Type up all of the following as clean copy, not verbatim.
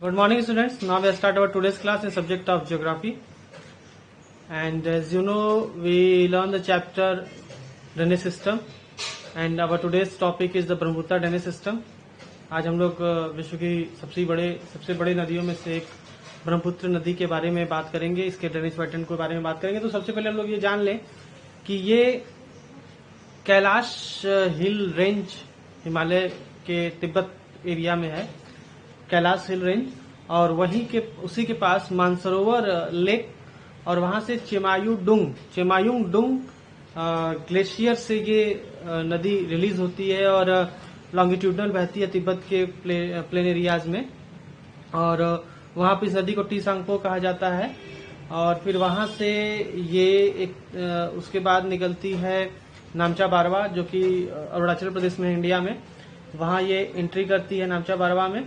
Good morning, students. Now we start our today's class in subject of geography. And as you know, we learn the chapter drainage system. And our today's topic is the Brahmaputra drainage system. आज हम लोग विश्व की सबसे बड़ी नदियों में से एक ब्रह्मपुत्र नदी के बारे में बात करेंगे, इसके ड्रेनेज पैटर्न के बारे में बात करेंगे। तो सबसे पहले हम लोग ये जान लें कि ये कैलाश हिल रेंज हिमालय के तिब्बत एरिया में है, कैलाश हिल रेंज, और वहीं के उसी के पास मानसरोवर लेक और वहां से चेमायुंग डुंग ग्लेशियर से ये नदी रिलीज होती है और लॉन्गिट्यूडनल बहती है तिब्बत के प्लेन एरियाज में। और वहां पर इस नदी को टीसांगपो कहा जाता है। और फिर वहां से ये एक उसके बाद निकलती है नामचा बारवा, जो कि अरुणाचल प्रदेश में, इंडिया में। वहां ये एंट्री करती है नामचा बारवा में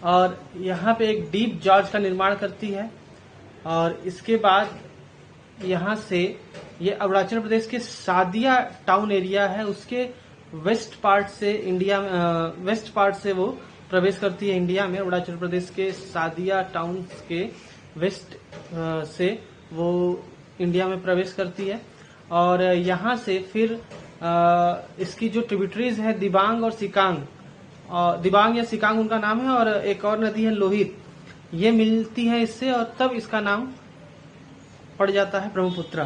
और यहाँ पे एक डीप जॉर्ज का निर्माण करती है। और इसके बाद यहाँ से ये अरुणाचल प्रदेश के सादिया टाउन एरिया है, उसके वेस्ट पार्ट से वो प्रवेश करती है इंडिया में। अरुणाचल प्रदेश के सादिया टाउन के वेस्ट से वो इंडिया में प्रवेश करती है। और यहाँ से फिर इसकी जो ट्रिब्यूटरीज है दिबांग और सिकांग, दिबांग या सिकांग उनका नाम है, और एक और नदी है लोहित, ये मिलती है इससे, और तब इसका नाम पड़ जाता है ब्रह्मपुत्रा।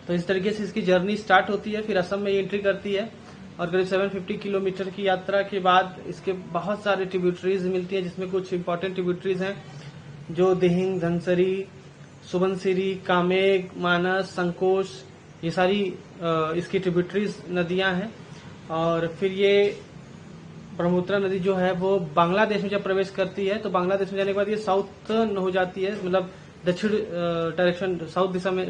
तो इस तरीके से इसकी जर्नी स्टार्ट होती है, फिर असम में एंट्री करती है और करीब 750 किलोमीटर की यात्रा के बाद इसके बहुत सारे ट्रिब्यूटरीज मिलती हैं, जिसमें कुछ इंपॉर्टेंट ट्रिब्यूटरीज हैं जो दिहिंग, धनसरी, सुबनसिरी, कामेग, मानस, संकोश, ये सारी इसकी ट्रिब्यूटरीज नदियां हैं। और फिर ये ब्रह्मपुत्रा नदी जो है वो बांग्लादेश में जब प्रवेश करती है तो बांग्लादेश में जाने के बाद ये साउथ हो जाती है, मतलब दक्षिण डायरेक्शन, साउथ दिशा में,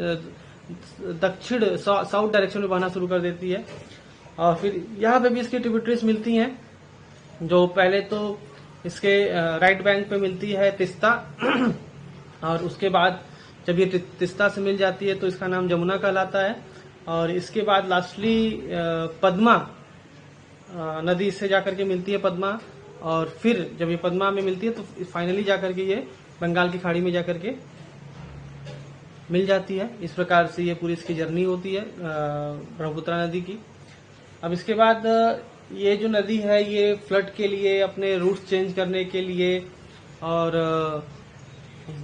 साउथ डायरेक्शन में बहना शुरू कर देती है। और फिर यहाँ पे भी इसकी ट्रिब्यूटरीज मिलती हैं, जो पहले तो इसके राइट बैंक पे मिलती है तिस्ता और उसके बाद जब ये तिस्ता से मिल जाती है तो इसका नाम जमुना कहलाता है। और इसके बाद लास्टली पद्मा नदी इससे जाकर के मिलती है, पद्मा। और फिर जब ये पद्मा में मिलती है तो फाइनली जाकर के ये बंगाल की खाड़ी में जाकर के मिल जाती है। इस प्रकार से ये पूरी इसकी जर्नी होती है ब्रह्मपुत्रा नदी की। अब इसके बाद ये जो नदी है ये फ्लड के लिए, अपने रूट चेंज करने के लिए और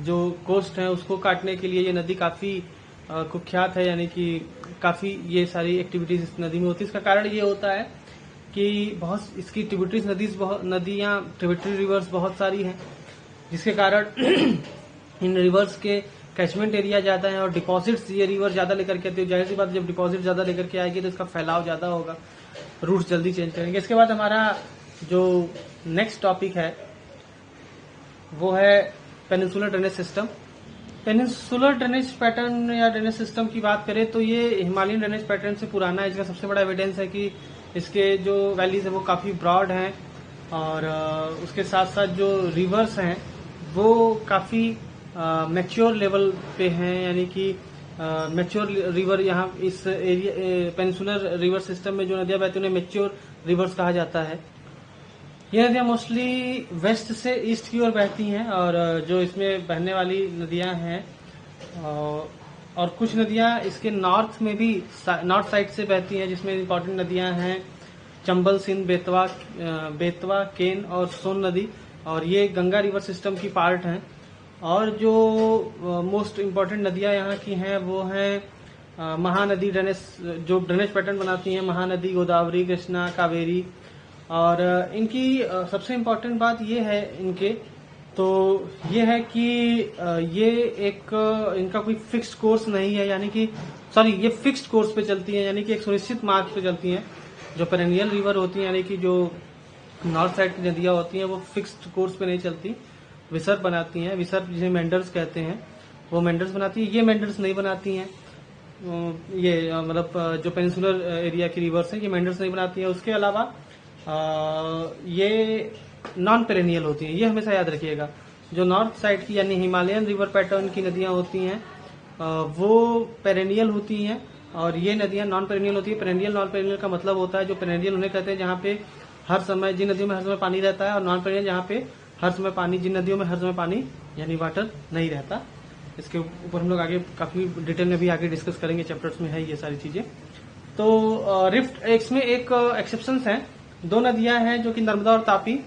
जो कोस्ट है उसको काटने के लिए ये नदी काफी कुख्यात है, यानी कि काफी ये सारी एक्टिविटीज इस नदी में होती है। इसका कारण ये होता है कि बहुत इसकी ट्रिब्यूटरीज नदियां ट्रिब्यूटरी रिवर्स बहुत सारी हैं, जिसके कारण इन रिवर्स के कैचमेंट एरिया ज्यादा है और डिपॉजिट्स ये रिवर ज्यादा लेकर के आती है। जाहिर सी बात, जब डिपॉजिट ज्यादा लेकर के आएगी तो इसका फैलाव ज्यादा होगा, रूट्स जल्दी चेंज करेंगे। इसके बाद हमारा जो नेक्स्ट टॉपिक है वो है peninsular drainage system. Peninsular drainage pattern या ड्रेनेज सिस्टम की बात करें तो ये हिमालयन ड्रेनेज पैटर्न से पुराना है। इसका सबसे बड़ा एविडेंस है कि इसके जो वैलीज है वो काफी ब्रॉड हैं और उसके साथ साथ जो रिवर्स हैं वो काफी मैच्योर लेवल पे हैं, यानी कि मैच्योर रिवर यहाँ इस एरिया पेनिनसुलर रिवर सिस्टम में जो नदियां बहती हैं उन्हें मैच्योर रिवर्स कहा जाता है। ये नदियां मोस्टली वेस्ट से ईस्ट की ओर बहती हैं और जो इसमें बहने वाली नदियां हैं और कुछ नदियां इसके नॉर्थ में भी, नॉर्थ साइड से बहती हैं, जिसमें इंपॉर्टेंट नदियां हैं चंबल, सिंध, बेतवा, केन और सोन नदी, और ये गंगा रिवर सिस्टम की पार्ट हैं। और जो मोस्ट इम्पोर्टेंट नदियां यहाँ की हैं वो हैं महानदी ड्रेनेज, जो ड्रेनेज पैटर्न बनाती हैं, महानदी, गोदावरी, कृष्णा, कावेरी। और इनकी सबसे इम्पोर्टेंट बात ये है ये है कि ये एक इनका कोई फिक्स्ड कोर्स नहीं है, यानी कि ये फिक्स्ड कोर्स पे चलती हैं, यानी कि एक सुनिश्चित मार्ग पे चलती हैं। जो पेरेनियल रिवर होती हैं, यानी कि जो नॉर्थ साइड की नदियां होती हैं वो फिक्स्ड कोर्स पे नहीं चलती, विसर्प बनाती हैं। विसर्प जिसे मेंडर्स कहते हैं, वो मेंडर्स बनाती है, ये मेंडर्स नहीं बनाती हैं। ये मतलब जो पेनिनसुलर एरिया की रिवर्स हैं ये मेंडर्स नहीं बनाती हैं। उसके अलावा ये नॉन पेरेनियल होती हैं, ये हमेशा याद रखिएगा। जो नॉर्थ साइड की यानी हिमालयन रिवर पैटर्न की नदियां होती हैं वो पेरेनियल होती हैं और ये नदियां नॉन पेरेनियल होती है। पेरेनियल, नॉन पेरेनियल का मतलब होता है, जो पेरेनियल उन्हें कहते हैं जहाँ पे हर समय, जिन नदियों में हर समय पानी रहता है, और नॉन पेरेनियल जहाँ पे हर समय पानी, जिन नदियों में हर समय पानी यानी वाटर नहीं रहता। इसके ऊपर हम लोग आगे काफी डिटेल में भी आगे डिस्कस करेंगे, चैप्टर्स में है ये सारी चीजें। तो रिफ्ट, इसमें एक एक्सेप्शन है, दो नदियां हैं जो कि नर्मदा और तापी,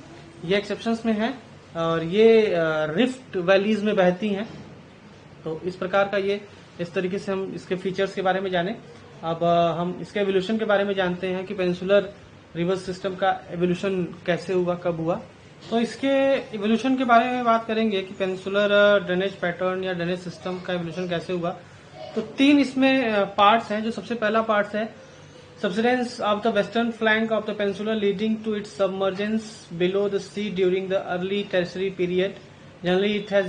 ये एक्सेप्शंस में है और ये रिफ्ट वैलीज में बहती हैं। तो इस प्रकार का ये, इस तरीके से हम इसके फीचर्स के बारे में जाने। अब हम इसके एवोल्यूशन के बारे में जानते हैं कि पेनिनसुलर रिवर सिस्टम का एवोल्यूशन कैसे हुआ, कब हुआ। तो इसके एवोल्यूशन के बारे में बात करेंगे कि पेनिनसुलर ड्रेनेज पैटर्न या ड्रेनेज सिस्टम का एवोल्यूशन कैसे हुआ। तो तीन इसमें पार्ट्स हैं। जो सबसे पहला पार्ट है subsidence of the western flank of the peninsula leading to its submergence below the sea during the early tertiary period. Generally, it has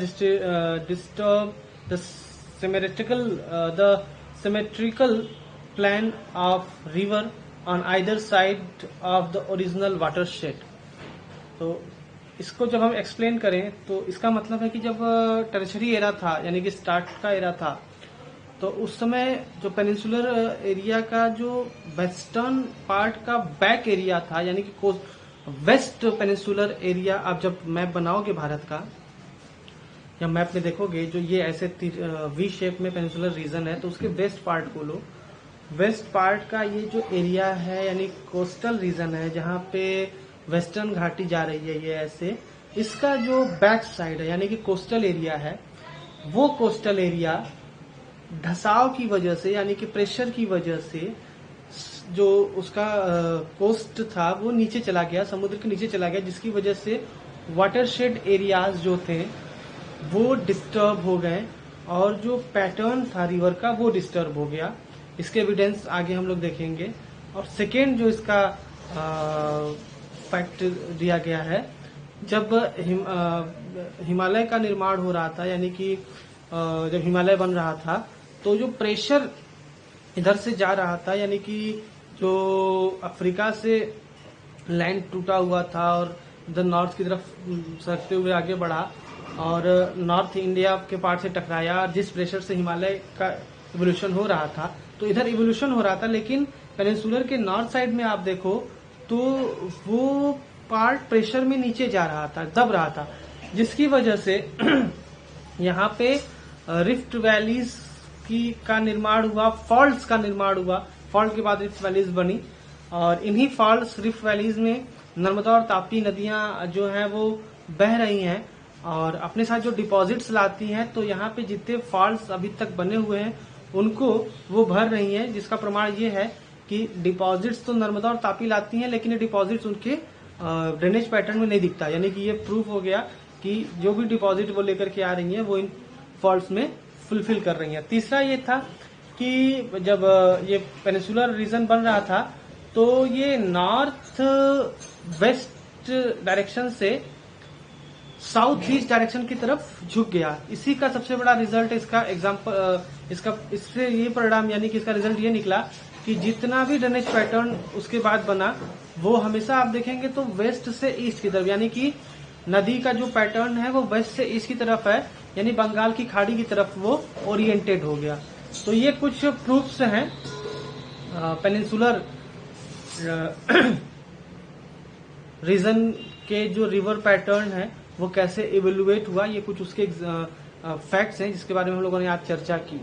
disturbed the symmetrical plan of river on either side of the original watershed. तो इसको जब हम explain करें तो इसका मतलब है कि जब टर्शरी एरा था यानी कि स्टार्ट का एरा था, तो उस समय जो पेनिनसुलर एरिया का जो वेस्टर्न पार्ट का बैक एरिया था, यानी कि वेस्ट पेनिनसुलर एरिया, आप जब मैप बनाओगे भारत का या मैप में देखोगे जो ये ऐसे वी शेप में पेनिनसुलर रीजन है, तो उसके वेस्ट पार्ट को लो। वेस्ट पार्ट का ये जो एरिया है यानी कोस्टल रीजन है जहाँ पे वेस्टर्न घाटी जा रही है, ये ऐसे, इसका जो बैक साइड है यानी कि कोस्टल एरिया है, वो कोस्टल एरिया धसाव की वजह से यानी कि प्रेशर की वजह से जो उसका कोस्ट था वो नीचे चला गया, समुद्र के नीचे चला गया, जिसकी वजह से वाटरशेड एरियाज जो थे वो डिस्टर्ब हो गए और जो पैटर्न था रिवर का वो डिस्टर्ब हो गया। इसके एविडेंस आगे हम लोग देखेंगे। और सेकेंड जो इसका फैक्ट दिया गया है, जब हिमालय का निर्माण हो रहा था यानी कि जब हिमालय बन रहा था, तो जो प्रेशर इधर से जा रहा था यानी कि जो अफ्रीका से लैंड टूटा हुआ था और इधर नॉर्थ की तरफ सरकते हुए आगे बढ़ा और नॉर्थ इंडिया के पार्ट से टकराया, जिस प्रेशर से हिमालय का इवोल्यूशन हो रहा था, तो इधर इवोल्यूशन हो रहा था। लेकिन पेनिनसुलर के नॉर्थ साइड में आप देखो तो वो पार्ट प्रेशर में नीचे जा रहा था, दब रहा था, जिसकी वजह से यहाँ पे रिफ्ट वैलीज का निर्माण हुआ, फॉल्ट्स का निर्माण हुआ। फॉल्ट के बाद रिफ्ट वैलीज बनी और इन्हीं फॉल्ट्स, रिफ्ट वैलीज में नर्मदा और ताप्ती नदियां जो हैं वो बह रही हैं और अपने साथ जो डिपॉजिट्स लाती हैं। तो यहाँ पे जितने फॉल्ट्स अभी तक बने हुए हैं उनको वो भर रही हैं, जिसका प्रमाण ये है कि डिपॉजिट्स तो नर्मदा और ताप्ती लाती हैं, लेकिन ये डिपॉजिट्स उनके ड्रेनेज पैटर्न में नहीं दिखता। यानी कि ये प्रूफ हो गया कि जो भी डिपॉजिट वो लेकर के आ रही हैं वो इन फॉल्ट्स में फुलफिल कर रही हैं। तीसरा ये था कि जब ये पेनिनसुलर रीजन बन रहा था तो ये नॉर्थ वेस्ट डायरेक्शन से साउथ ईस्ट डायरेक्शन की तरफ झुक गया। इसी का सबसे बड़ा रिजल्ट इसका इससे ये परिणाम यानी कि इसका रिजल्ट ये निकला कि जितना भी ड्रेनेज पैटर्न उसके बाद बना वो हमेशा आप देखेंगे तो वेस्ट से ईस्ट की तरफ, यानी कि नदी का जो पैटर्न है वो वेस्ट से ईस्ट की तरफ है, यानी बंगाल की खाड़ी की तरफ वो ओरिएंटेड हो गया। तो ये कुछ प्रूफ्स हैं पेनिनसुलर रीजन के जो रिवर पैटर्न है वो कैसे इवेल्युएट हुआ, ये कुछ उसके फैक्ट्स हैं जिसके बारे में हम लोगों ने आज चर्चा की।